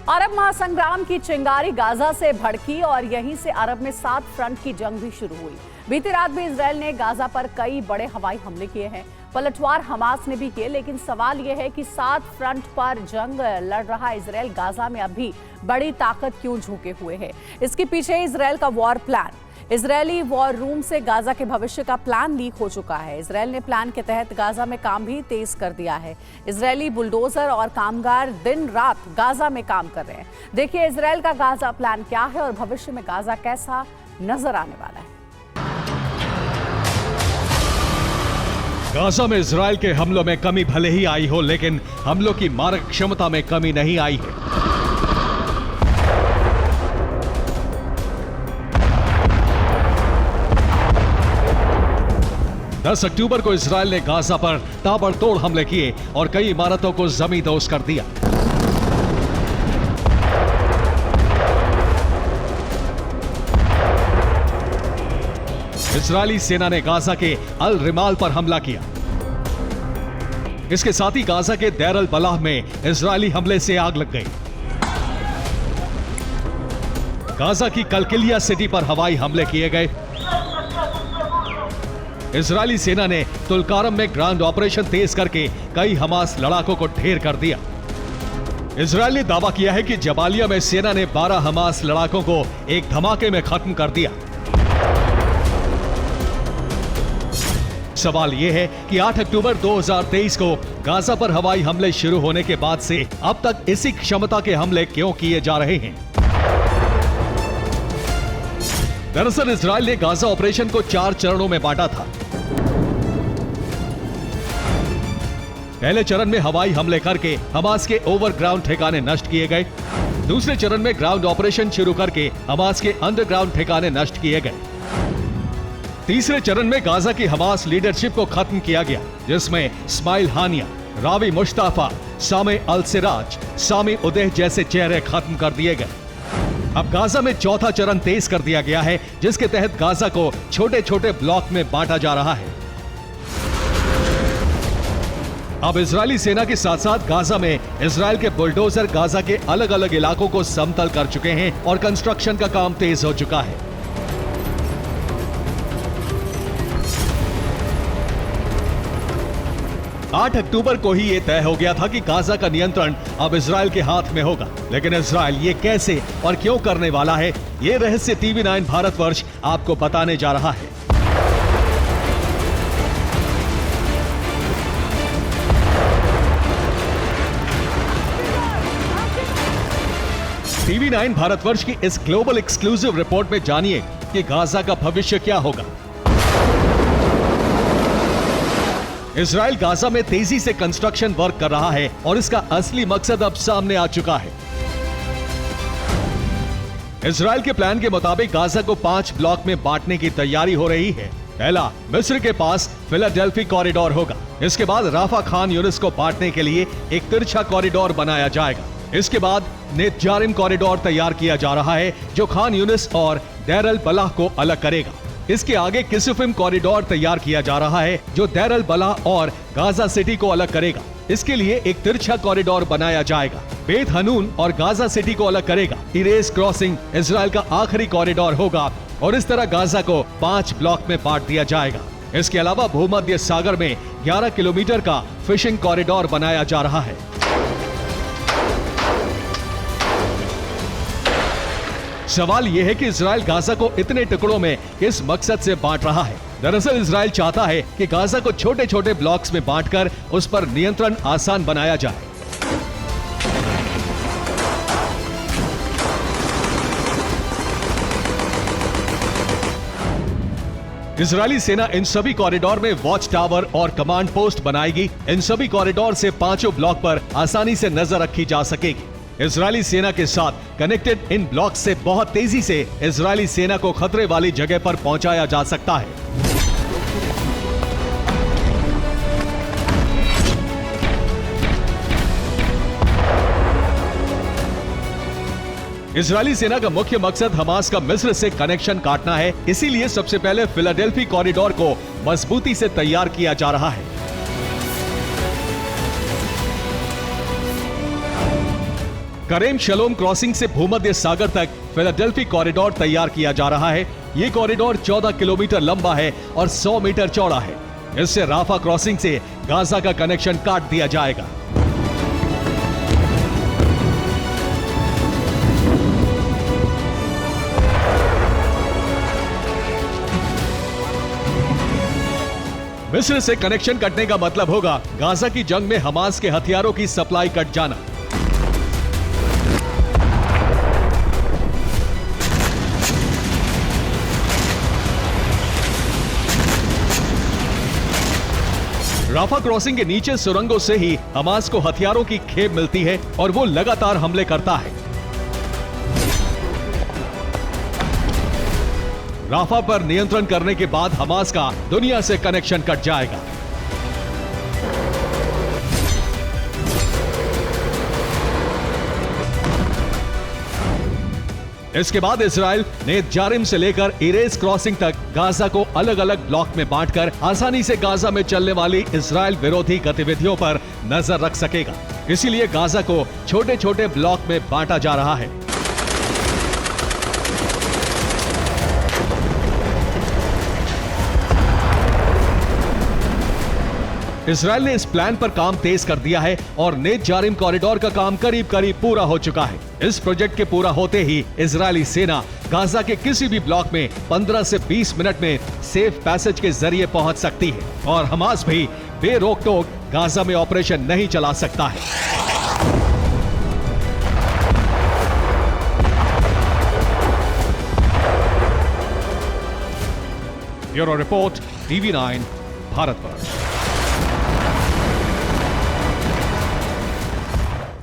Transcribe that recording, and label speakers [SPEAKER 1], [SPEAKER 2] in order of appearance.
[SPEAKER 1] अरब महासंग्राम की चिंगारी गाजा से भड़की और यहीं से अरब में 7 फ्रंट की जंग भी शुरू हुई। बीती रात भी इजराइल ने गाजा पर कई बड़े हवाई हमले किए हैं। पलटवार हमास ने भी किए, लेकिन सवाल यह है कि 7 फ्रंट पर जंग लड़ रहा इजराइल गाजा में अभी बड़ी ताकत क्यों झुके हुए है। इसके पीछे इजराइल का war plan. Israeli war room से गाजा के भविष्य का प्लान लीक हो चुका है। इजराइल ने प्लान के तहत गाजा में काम भी तेज कर दिया है। इजरायली बुलडोजर और कामगार दिन रात गाजा में काम कर रहे हैं। देखिए इजराइल का गाजा प्लान क्या है और भविष्य में गाजा कैसा नजर आने वाला है।
[SPEAKER 2] गाजा में इजराइल के हमलों में कमी भले ही आई हो, लेकिन हमलों की मारक क्षमता में कमी नहीं आई है। दस अक्टूबर को इजराइल ने गाजा पर ताबड़तोड़ हमले किए और कई इमारतों को जमींदोज कर दिया। इजरायली सेना ने गाजा के अल रिमाल पर हमला किया। इसके साथ ही गाजा के देर अल बलाह में इजरायली हमले से आग लग गई। गाजा की कलकिलिया सिटी पर हवाई हमले किए गए। इजरायली सेना ने तुलकारम में ग्राउंड ऑपरेशन तेज करके कई हमास लड़ाकों को ढेर कर दिया। इजरायल ने दावा किया है कि जबालिया में सेना ने 12 हमास लड़ाकों को एक धमाके में खत्म कर दिया। सवाल यह है कि 8 अक्टूबर 2023 को गाजा पर हवाई हमले शुरू होने के बाद से अब तक इसी क्षमता के हमले क्यों किए जा रहे हैं। दरअसल इजरायल ने गाजा ऑपरेशन को 4 चरणों में बांटा था। पहले चरण में हवाई हमले करके हमास के ओवरग्राउंड ठिकाने नष्ट किए गए। दूसरे चरण में ग्राउंड ऑपरेशन शुरू करके हमास के अंडरग्राउंड ठिकाने नष्ट किए गए। तीसरे चरण में गाजा की हमास लीडरशिप को खत्म किया गया, जिसमें इस्माइल हानिया, रावी मुश्ताफा, सामे अल सिराज, सामी उदेह जैसे चेहरे खत्म कर दिए गए। अब गाजा में चौथा चरण तेज कर दिया गया है, जिसके तहत गाजा को छोटे छोटे ब्लॉक में बांटा जा रहा है। अब इजरायली सेना के साथ साथ गाजा में इजरायल के बुलडोजर गाजा के अलग अलग इलाकों को समतल कर चुके हैं और कंस्ट्रक्शन का काम तेज हो चुका है। आठ अक्टूबर को ही यह तय हो गया था कि गाजा का नियंत्रण अब इजरायल के हाथ में होगा, लेकिन इजरायल ये कैसे और क्यों करने वाला है, ये रहस्य TV9 भारतवर्ष आपको बताने जा रहा है। TV9 भारतवर्ष की इस ग्लोबल एक्सक्लूसिव रिपोर्ट में जानिए कि गाजा का भविष्य क्या होगा। इजरायल गाजा में तेजी से कंस्ट्रक्शन वर्क कर रहा है और इसका असली मकसद अब सामने आ चुका है। इजरायल के प्लान के मुताबिक गाजा को 5 ब्लॉक में बांटने की तैयारी हो रही है। पहला मिस्र के पास फिलाडेल्फी कॉरिडोर होगा। इसके बाद राफा खान यूनिस को बांटने के लिए एक तिरछा कॉरिडोर बनाया जाएगा। इसके बाद नेतजारिम कॉरिडोर तैयार किया जा रहा है, जो खान यूनिस और देर अल बलाह को अलग करेगा। इसके आगे किसुफिम कॉरिडोर तैयार किया जा रहा है, जो देर अल बलाह और गाजा सिटी को अलग करेगा। इसके लिए एक तिरछा कॉरिडोर बनाया जाएगा। बेत हनून और गाजा सिटी को अलग करेगा। इरेस क्रॉसिंग इजरायल का आखिरी कॉरिडोर होगा और इस तरह गाजा को 5 ब्लॉक में बांट दिया जाएगा। इसके अलावा भूमध्य सागर में 11 किलोमीटर का फिशिंग कॉरिडोर बनाया जा रहा है। सवाल यह है कि इजरायल गाजा को इतने टुकड़ों में किस मकसद से बांट रहा है। दरअसल इजरायल चाहता है कि गाजा को छोटे छोटे ब्लॉक्स में बांटकर उस पर नियंत्रण आसान बनाया जाए। इजरायली सेना इन सभी कॉरिडोर में वॉच टावर और कमांड पोस्ट बनाएगी। इन सभी कॉरिडोर से 5 ब्लॉक पर आसानी से नजर रखी जा सकेगी। इजरायली सेना के साथ कनेक्टेड इन ब्लॉक से बहुत तेजी से इजरायली सेना को खतरे वाली जगह पर पहुंचाया जा सकता है। इजरायली सेना का मुख्य मकसद हमास का मिस्र से कनेक्शन काटना है। इसीलिए सबसे पहले फिलाडेल्फी कॉरिडोर को मजबूती से तैयार किया जा रहा है। करेम शलोम क्रॉसिंग से भूमध्य सागर तक फिलाडेल्फी कॉरिडोर तैयार किया जा रहा है। ये कॉरिडोर 14 किलोमीटर लंबा है और 100 मीटर चौड़ा है। इससे राफा क्रॉसिंग से गाजा का कनेक्शन काट दिया जाएगा। मिस्र से कनेक्शन कटने का मतलब होगा गाजा की जंग में हमास के हथियारों की सप्लाई कट जाना। राफा क्रॉसिंग के नीचे सुरंगों से ही हमास को हथियारों की खेप मिलती है और वो लगातार हमले करता है। राफा पर नियंत्रण करने के बाद हमास का दुनिया से कनेक्शन कट जाएगा। इसके बाद इजराइल नेत जारिम से लेकर इरेज क्रॉसिंग तक गाजा को अलग अलग ब्लॉक में बांटकर आसानी से गाजा में चलने वाली इजराइल विरोधी गतिविधियों पर नजर रख सकेगा। इसीलिए गाजा को छोटे छोटे ब्लॉक में बांटा जा रहा है। इजराइल ने इस प्लान पर काम तेज कर दिया है और नेत जारिम कॉरिडोर का काम करीब करीब पूरा हो चुका है। इस प्रोजेक्ट के पूरा होते ही इजरायली सेना गाजा के किसी भी ब्लॉक में 15 से 20 मिनट में सेफ पैसेज के जरिए पहुंच सकती है और हमास भी बेरोक टोक गाजा में ऑपरेशन नहीं चला सकता है। Bureau report, TV9, Bharatvarsh.